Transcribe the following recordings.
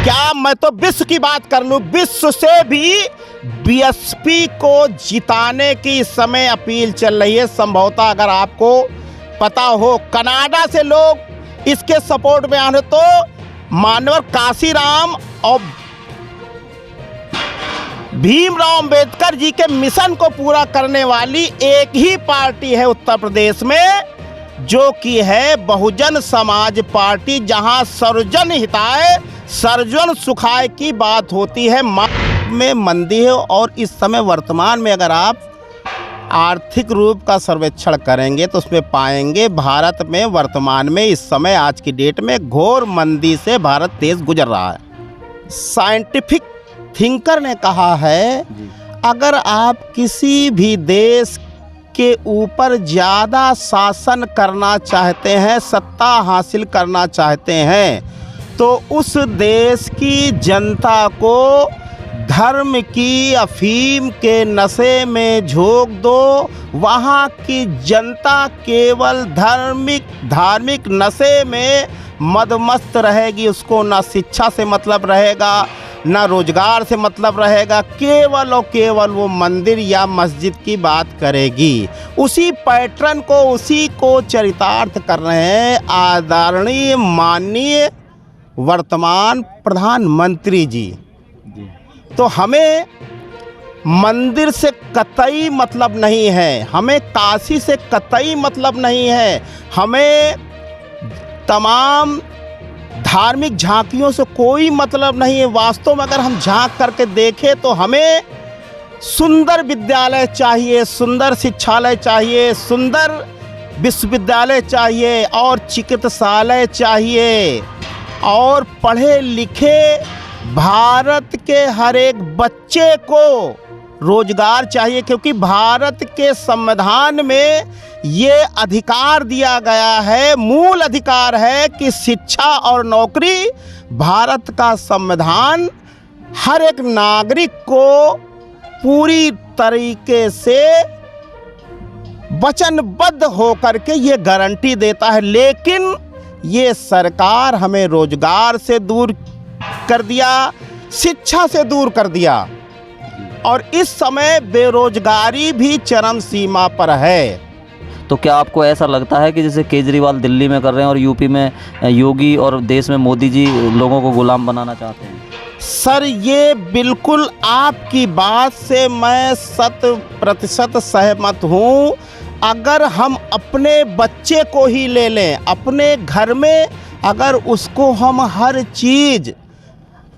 क्या मैं तो विश्व की बात कर लूं, विश्व से भी बीएसपी को जिताने की इस समय अपील चल रही है। संभवतः अगर आपको पता हो, कनाडा से लोग इसके सपोर्ट में आ रहे, तो मानवर काशीराम और भीमराव अंबेडकर जी के मिशन को पूरा करने वाली एक ही पार्टी है उत्तर प्रदेश में, जो कि है बहुजन समाज पार्टी, जहां सर्वजन हिताय सर्वजन सुखाय की बात होती है। में मंदी है। और इस समय वर्तमान में अगर आप आर्थिक रूप का सर्वेक्षण करेंगे तो उसमें पाएंगे भारत में वर्तमान में इस समय आज की डेट में घोर मंदी से भारत देश गुजर रहा है। साइंटिफिक थिंकर ने कहा है, अगर आप किसी भी देश के ऊपर ज़्यादा शासन करना चाहते हैं, सत्ता हासिल करना चाहते हैं, तो उस देश की जनता को धर्म की अफीम के नशे में झोंक दो। वहाँ की जनता केवल धार्मिक नशे में मदमस्त रहेगी। उसको ना शिक्षा से मतलब रहेगा, ना रोजगार से मतलब रहेगा, केवल और केवल वो मंदिर या मस्जिद की बात करेगी। उसी पैटर्न को, उसी को चरितार्थ कर रहे हैं आदरणीय माननीय वर्तमान प्रधानमंत्री जी। तो हमें मंदिर से कतई मतलब नहीं है, हमें काशी से कतई मतलब नहीं है, हमें तमाम धार्मिक झांकियों से कोई मतलब नहीं है। वास्तव में अगर हम झांक करके देखें तो हमें सुंदर विद्यालय चाहिए, सुंदर शिक्षालय चाहिए, सुंदर विश्वविद्यालय चाहिए और चिकित्सालय चाहिए, और पढ़े लिखे भारत के हर एक बच्चे को रोजगार चाहिए। क्योंकि भारत के संविधान में ये अधिकार दिया गया है, मूल अधिकार है कि शिक्षा और नौकरी। भारत का संविधान हर एक नागरिक को पूरी तरीके से वचनबद्ध होकर के ये गारंटी देता है। लेकिन ये सरकार हमें रोजगार से दूर कर दिया, शिक्षा से दूर कर दिया, और इस समय बेरोजगारी भी चरम सीमा पर है। तो क्या आपको ऐसा लगता है कि जैसे केजरीवाल दिल्ली में कर रहे हैं और यूपी में योगी और देश में मोदी जी लोगों को गुलाम बनाना चाहते हैं? सर, ये बिल्कुल आपकी बात से मैं 100% सहमत हूँ। अगर हम अपने बच्चे को ही ले लें, अपने घर में अगर उसको हम हर चीज़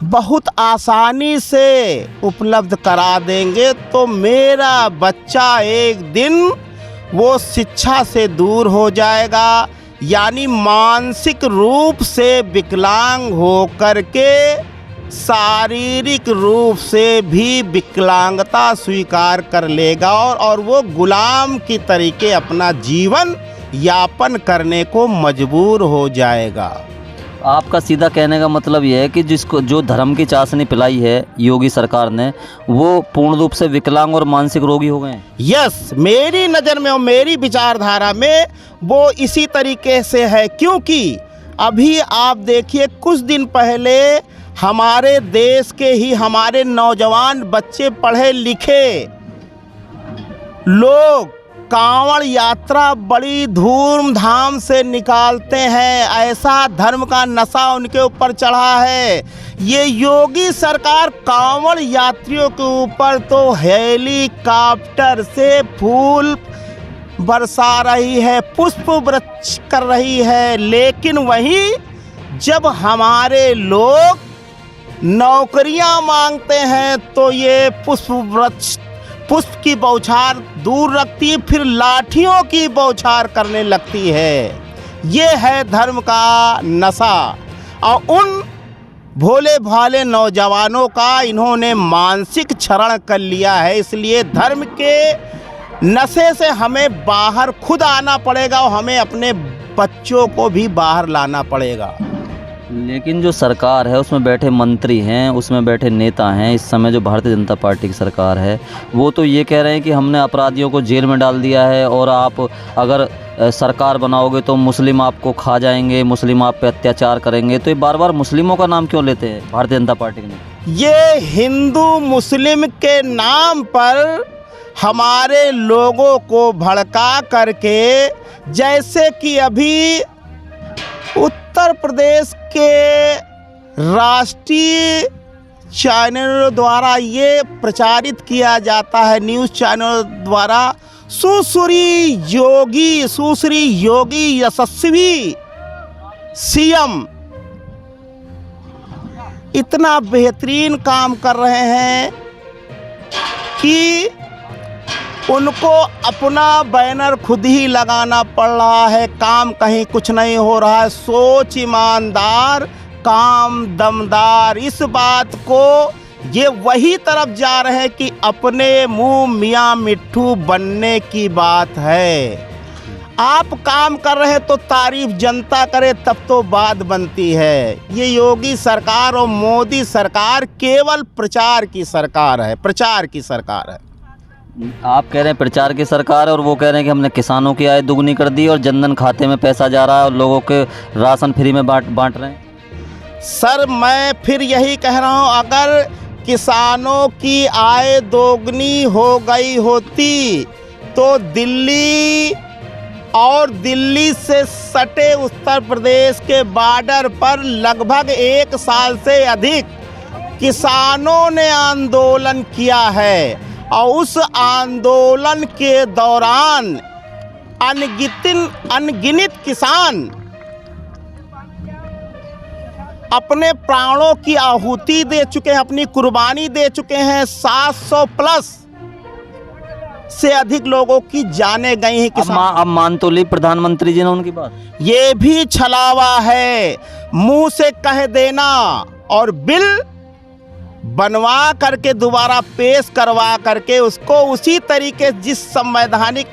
बहुत आसानी से उपलब्ध करा देंगे, तो मेरा बच्चा एक दिन वो शिक्षा से दूर हो जाएगा, यानी मानसिक रूप से विकलांग हो करके शारीरिक रूप से भी विकलांगता स्वीकार कर लेगा, और वो गुलाम की तरीके अपना जीवन यापन करने को मजबूर हो जाएगा। आपका सीधा कहने का मतलब यह है कि जिसको जो धर्म की चाशनी पिलाई है योगी सरकार ने, वो पूर्ण रूप से विकलांग और मानसिक रोगी हो गए हैं। यस, मेरी नज़र में और मेरी विचारधारा में वो इसी तरीके से है। क्योंकि अभी आप देखिए, कुछ दिन पहले हमारे देश के ही हमारे नौजवान बच्चे, पढ़े लिखे लोग कांवड़ यात्रा बड़ी धूमधाम से निकालते हैं। ऐसा धर्म का नशा उनके ऊपर चढ़ा है। ये योगी सरकार कांवड़ यात्रियों के ऊपर तो हेलीकॉप्टर से फूल बरसा रही है, पुष्प वृक्ष कर रही है। लेकिन वहीं जब हमारे लोग नौकरियां मांगते हैं तो ये पुष्प की बौछार दूर रखती है, फिर लाठियों की बौछार करने लगती है। ये है धर्म का नशा, और उन भोले भाले नौजवानों का इन्होंने मानसिक क्षरण कर लिया है। इसलिए धर्म के नशे से हमें बाहर खुद आना पड़ेगा, और हमें अपने बच्चों को भी बाहर लाना पड़ेगा। लेकिन जो सरकार है उसमें बैठे मंत्री हैं, उसमें बैठे नेता हैं, इस समय जो भारतीय जनता पार्टी की सरकार है वो तो ये कह रहे हैं कि हमने अपराधियों को जेल में डाल दिया है और आप अगर सरकार बनाओगे तो मुस्लिम आपको खा जाएंगे, मुस्लिम आप पे अत्याचार करेंगे। तो ये बार बार मुस्लिमों का नाम क्यों लेते हैं भारतीय जनता पार्टी के नेता? ये हिंदू मुस्लिम के नाम पर हमारे लोगों को भड़का करके, जैसे कि अभी उत्तर प्रदेश के राष्ट्रीय चैनलों द्वारा ये प्रचारित किया जाता है, न्यूज़ चैनल द्वारा, सुश्री योगी यशस्वी सीएम इतना बेहतरीन काम कर रहे हैं कि उनको अपना बैनर खुद ही लगाना पड़ रहा है, काम कहीं कुछ नहीं हो रहा है। सोच ईमानदार, काम दमदार, इस बात को ये वही तरफ जा रहे हैं कि अपने मुंह मियाँ मिट्ठू बनने की बात है। आप काम कर रहे तो तारीफ जनता करे तब तो बात बनती है। ये योगी सरकार और मोदी सरकार केवल प्रचार की सरकार है, प्रचार की सरकार है। आप कह रहे हैं प्रचार की सरकार है और वो कह रहे हैं कि हमने किसानों की आय दुगनी कर दी और जनधन खाते में पैसा जा रहा है और लोगों के राशन फ्री में बांट रहे हैं। सर मैं फिर यही कह रहा हूँ, अगर किसानों की आय दोगुनी हो गई होती तो दिल्ली और दिल्ली से सटे उत्तर प्रदेश के बॉर्डर पर लगभग 1 साल से अधिक किसानों ने आंदोलन किया है और उस आंदोलन के दौरान अनगिनत किसान अपने प्राणों की आहुति दे चुके हैं, अपनी कुर्बानी दे चुके हैं। 700 प्लस से अधिक लोगों की जाने गई हैं किसान। अब मान तो ली प्रधानमंत्री जी ने उनकी बात, ये भी छलावा है, मुंह से कह देना और बिल बनवा करके दोबारा पेश करवा करके उसको उसी तरीके, जिस संवैधानिक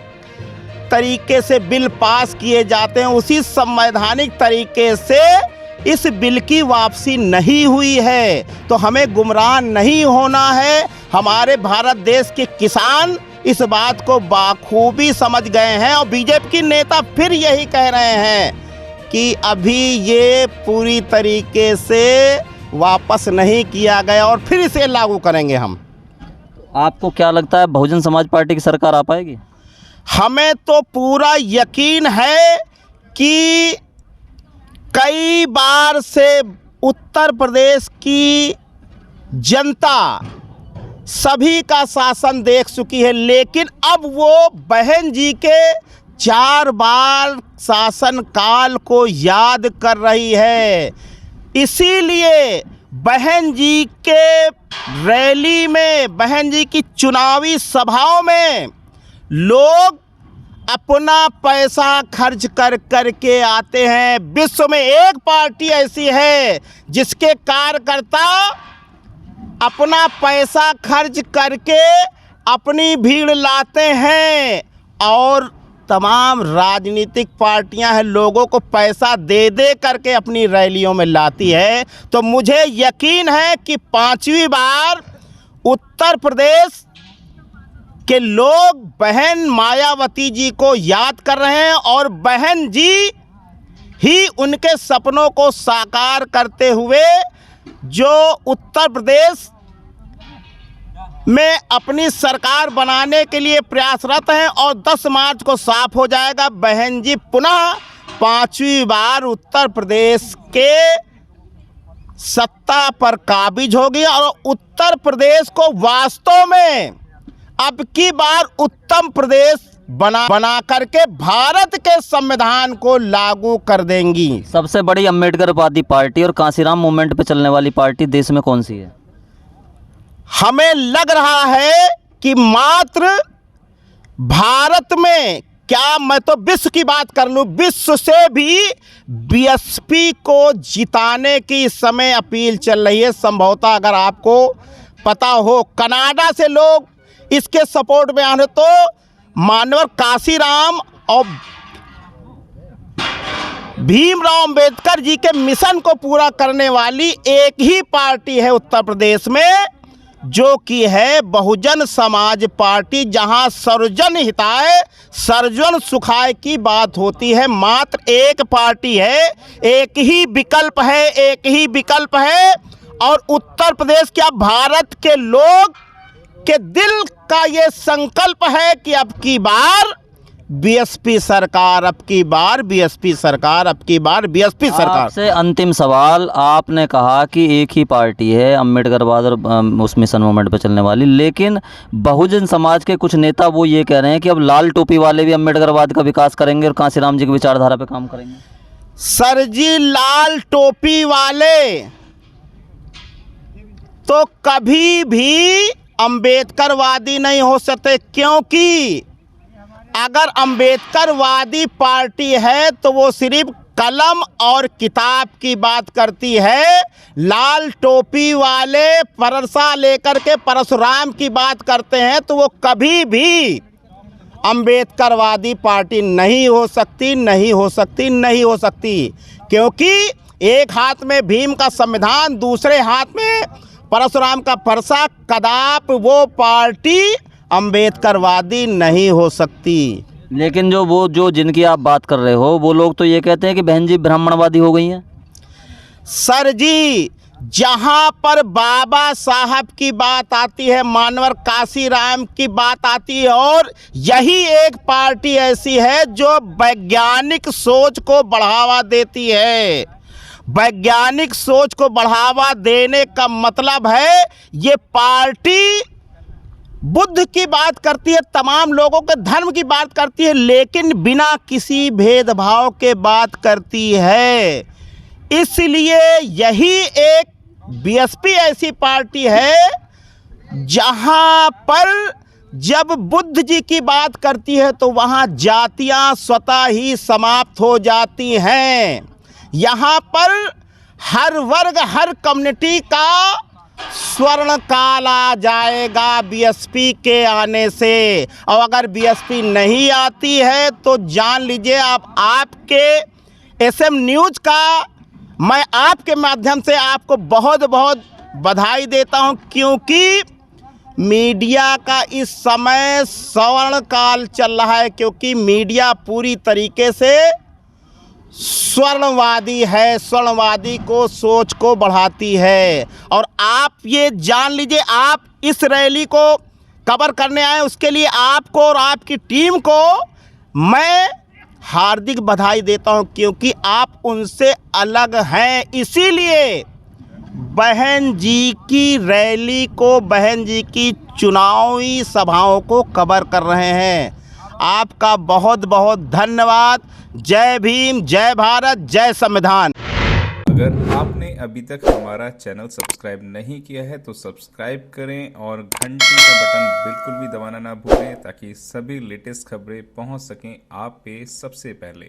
तरीके से बिल पास किए जाते हैं उसी संवैधानिक तरीके से इस बिल की वापसी नहीं हुई है। तो हमें गुमराह नहीं होना है। हमारे भारत देश के किसान इस बात को बाखूबी समझ गए हैं और बीजेपी के नेता फिर यही कह रहे हैं कि अभी ये पूरी तरीके से वापस नहीं किया गया और फिर इसे लागू करेंगे हम। आपको क्या लगता है बहुजन समाज पार्टी की सरकार आ पाएगी? हमें तो पूरा यकीन है कि कई बार से उत्तर प्रदेश की जनता सभी का शासन देख चुकी है, लेकिन अब वो बहन जी के 4 बार शासन काल को याद कर रही है। इसीलिए बहन जी के रैली में, बहन जी की चुनावी सभाओं में लोग अपना पैसा खर्च कर करके आते हैं। विश्व में एक पार्टी ऐसी है जिसके कार्यकर्ता अपना पैसा खर्च करके अपनी भीड़ लाते हैं और तमाम राजनीतिक पार्टियां हैं लोगों को पैसा दे दे करके अपनी रैलियों में लाती है। तो मुझे यकीन है कि 5वीं बार उत्तर प्रदेश के लोग बहन मायावती जी को याद कर रहे हैं और बहन जी ही उनके सपनों को साकार करते हुए जो उत्तर प्रदेश में अपनी सरकार बनाने के लिए प्रयासरत हैं और 10 मार्च को साफ हो जाएगा, बहन जी पुनः 5वीं बार उत्तर प्रदेश के सत्ता पर काबिज होगी और उत्तर प्रदेश को वास्तव में अब की बार उत्तम प्रदेश बना करके भारत के संविधान को लागू कर देंगी। सबसे बड़ी अम्बेडकरवादी पार्टी और कांसीराम मूवमेंट पे चलने वाली पार्टी देश में कौन सी है? हमें लग रहा है कि मात्र भारत में, क्या मैं तो विश्व की बात कर लूं, विश्व से भी बीएसपी को जिताने की इस समय अपील चल रही है। संभवतः अगर आपको पता हो कनाडा से लोग इसके सपोर्ट में आ रहे, तो मानवर कांसीराम और भीमराव अंबेडकर जी के मिशन को पूरा करने वाली एक ही पार्टी है उत्तर प्रदेश में, जो कि है बहुजन समाज पार्टी, जहां सर्वजन हिताय सर्वजन सुखाय की बात होती है। मात्र एक पार्टी है, एक ही विकल्प है, एक ही विकल्प है। और उत्तर प्रदेश क्या भारत के लोग के दिल का ये संकल्प है कि अब की बार बीएसपी सरकार, अब की बार बीएसपी सरकार, अब की बार बीएसपी सरकार। आपसे अंतिम सवाल, आपने कहा कि एक ही पार्टी है अम्बेडकरवाद और उस मिशन मूवमेंट पे चलने वाली, लेकिन बहुजन समाज के कुछ नेता वो ये कह रहे हैं कि अब लाल टोपी वाले भी अम्बेडकरवाद का विकास करेंगे और कांशीराम जी की विचारधारा पे काम करेंगे। सर जी, लाल टोपी वाले तो कभी भी अम्बेडकरवादी नहीं हो सकते, क्योंकि अगर अम्बेडकरवादी पार्टी है तो वो सिर्फ कलम और किताब की बात करती है। लाल टोपी वाले परसा लेकर के परशुराम की बात करते हैं तो वो कभी भी अम्बेडकरवादी पार्टी नहीं हो सकती, नहीं हो सकती, नहीं हो सकती। क्योंकि एक हाथ में भीम का संविधान, दूसरे हाथ में परशुराम का परसा, कदाप वो पार्टी अम्बेडकरवादी नहीं हो सकती। लेकिन जो जिनकी आप बात कर रहे हो वो लोग तो ये कहते हैं कि बहन जी ब्राह्मणवादी हो गई हैं। सर जी, जहां पर बाबा साहब की बात आती है, मानवर काशीराम की बात आती है, और यही एक पार्टी ऐसी है जो वैज्ञानिक सोच को बढ़ावा देती है। वैज्ञानिक सोच को बढ़ावा देने का मतलब है ये पार्टी बुद्ध की बात करती है, तमाम लोगों के धर्म की बात करती है, लेकिन बिना किसी भेदभाव के बात करती है। इसलिए यही एक बीएसपी ऐसी पार्टी है जहां पर जब बुद्ध जी की बात करती है तो वहां जातियां स्वतः ही समाप्त हो जाती हैं। यहाँ पर हर वर्ग, हर कम्युनिटी का स्वर्ण काल आ जाएगा बीएसपी के आने से। और अगर बीएसपी नहीं आती है तो जान लीजिए आप, आपके एसएम न्यूज़ का मैं आपके माध्यम से आपको बहुत बहुत बधाई देता हूं, क्योंकि मीडिया का इस समय स्वर्ण काल चल रहा है। क्योंकि मीडिया पूरी तरीके से स्वर्णवादी है, स्वर्णवादी को सोच को बढ़ाती है। और आप ये जान लीजिए, आप इस रैली को कवर करने आए, उसके लिए आपको और आपकी टीम को मैं हार्दिक बधाई देता हूं, क्योंकि आप उनसे अलग हैं। इसीलिए बहन जी की रैली को, बहन जी की चुनावी सभाओं को कवर कर रहे हैं। आपका बहुत बहुत धन्यवाद। जय भीम, जय भारत, जय संविधान। अगर आपने अभी तक हमारा चैनल सब्सक्राइब नहीं किया है तो सब्सक्राइब करें और घंटी का बटन बिल्कुल भी दबाना ना भूलें, ताकि सभी लेटेस्ट खबरें पहुंच सकें आप पे सबसे पहले।